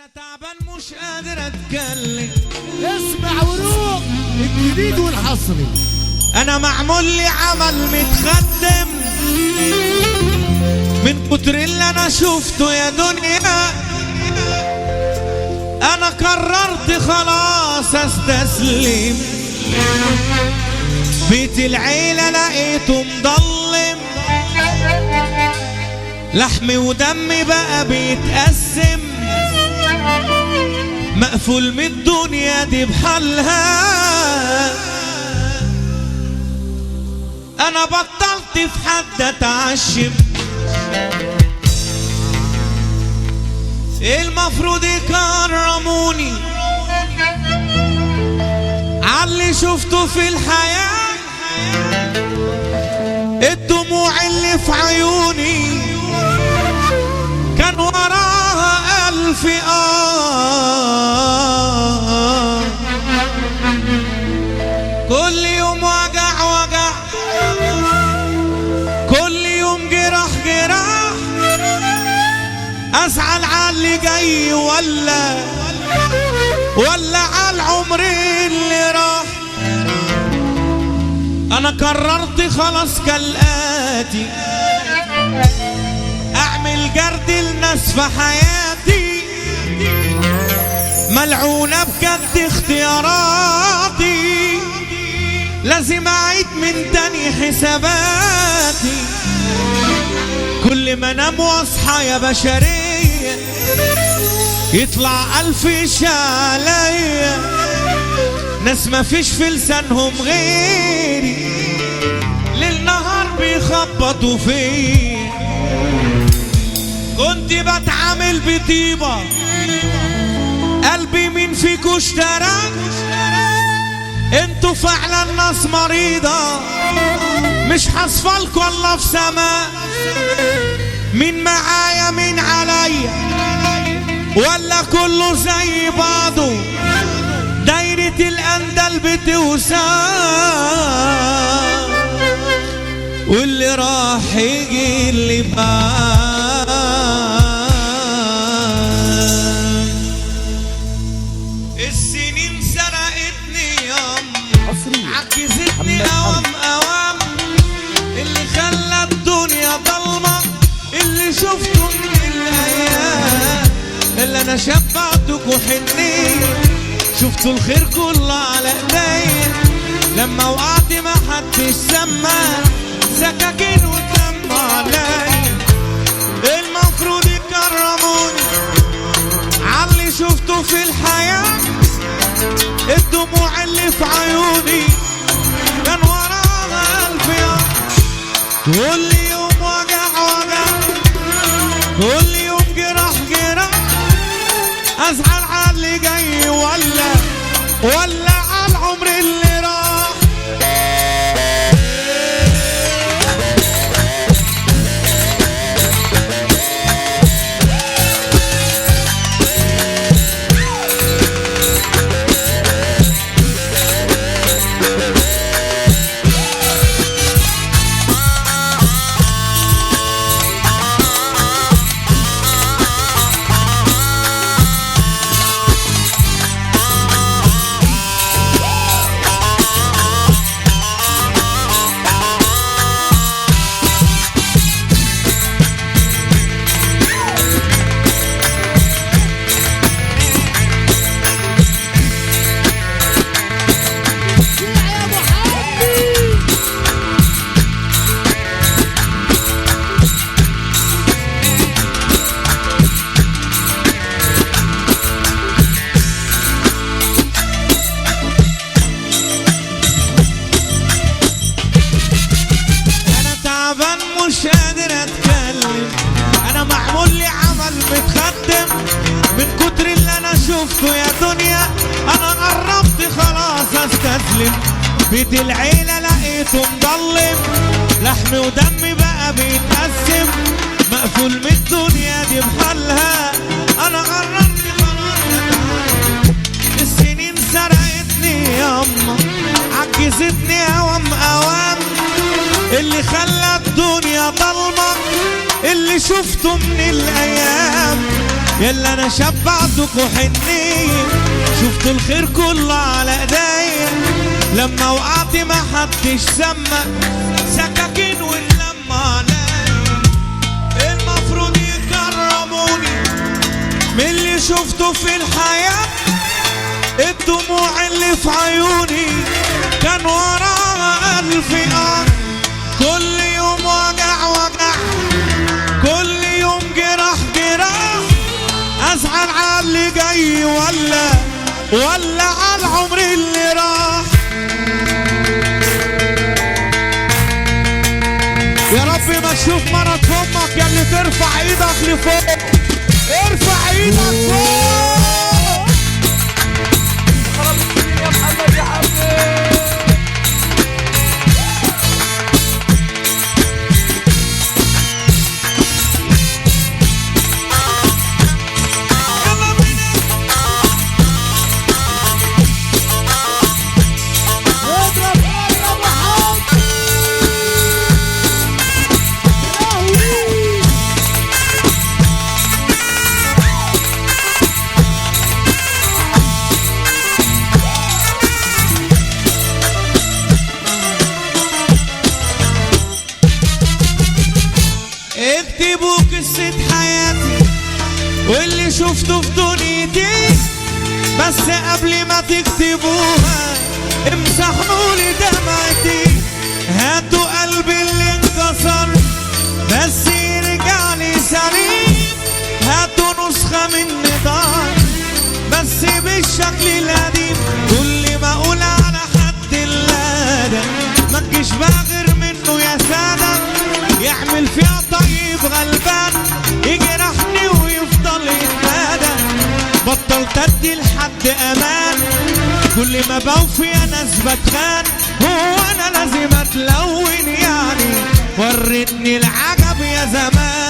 انا تعبان مش قادر اتكلم. اسمع وروق الجديد والحصري. انا معمول لي عمل متخدم من كتر اللي انا شفته يا دنيا. انا قررت خلاص استسلم. بيت العيلة لقيته مضلم، لحمي ودمي بقى بيتقسم، مقفول من الدنيا دي بحالها. انا بطلت في حد اتعشم، المفروض يكرموني عاللي شفته في الحياة. الدموع اللي في عيوني كان وراها ألف كل يوم وجع وجع، كل يوم جراح جراح. أزعل عاللي جاي ولا عالعمر اللي راح. أنا قررت خلاص كالآتي، أعمل جرد لناس في حياتي. ملعونة بجد اختياراتي، لازم أعيد من تاني حساباتي. كل ما انام واصحى يا بشرية يطلع ألف عليا. ناس ما فيش في لسانهم غيري، ليل نهار بيخبطوا فيا. كنت بتعامل بطيبة، قلبي مين فيكو اشترى؟ انتوا فعلا ناس مريضة، مش حصفالكوا والله في سماء. مين معايا مين عليا، ولا كله زي بعضه؟ دايرة الأندل بتوسع، واللي راح يجي اللي بعد. السنين سرقتني ياما، عكستني أوام اللي خلى الدنيا ضلمة. اللي شفته من الأيام اللي أنا شبعتك وحنيت، شفتوا الخير كله على ايديا. لما وقعت ما حدش سمع، سكاكين ودم عليا. المفروض يكرموني عاللي شفته في الحياة. الدموع اللي في عيوني كان وراها ألف يوم. كل يوم وجع وجع، كل يوم جراح جراح. أزعل عاللي جاي ولا عالعمر اللي راح. مش قادر اتكلم، انا معمول لي عمل متخدم من كتر اللي انا شفته يا دنيا. انا قربت خلاص استسلم. بيت العيلة لقيته مضلم، لحمي ودمي بقى بيتقسم، مقفول من الدنيا دي بحالها. انا قربت خلاص اتعلم. السنين سرقتني ياما، عكستني اوام اللي خلى الدنيا ضلمة. اللي شفته من الايام يلا انا شبعتكوا حنية، شفتوا الخير كله على ايديا، لما وقعت ما حدش سمى سكاكين واللمة عليا. المفروض يكرموني من اللي شفته في الحياة، الدموع اللي في عيوني كان وراها ألف قطر. كل يوم وجع وجع، كل يوم جراح جراح، أزعل على اللي جاي ولا على العمر اللي راح. يا رب ما تشوف مرض فمك يا اللي ترفع ايدك لفوق، ارفع ايدك فوق. يا محمد يا حبيبي اكتبوا قصة حياتي واللي شفته في دنيتي، بس قبل ما تكتبوها امسحولي دمعتي. هاتوا قلبي اللي انكسر بس يرجع لي سليم، هاتوا نسخة من نضال بس بالشكل القديم. كل ما اقول على حد اللادة ما تجيش غير منه يا سادة، يعمل فيها طيب غلبان يجرحني ويفضل يتمادى. بطلت ادي لحد امان، كل ما بوفي يا ناس بتخان. هو انا لازم اتلون يعني؟ وريتني العجب يا زمان.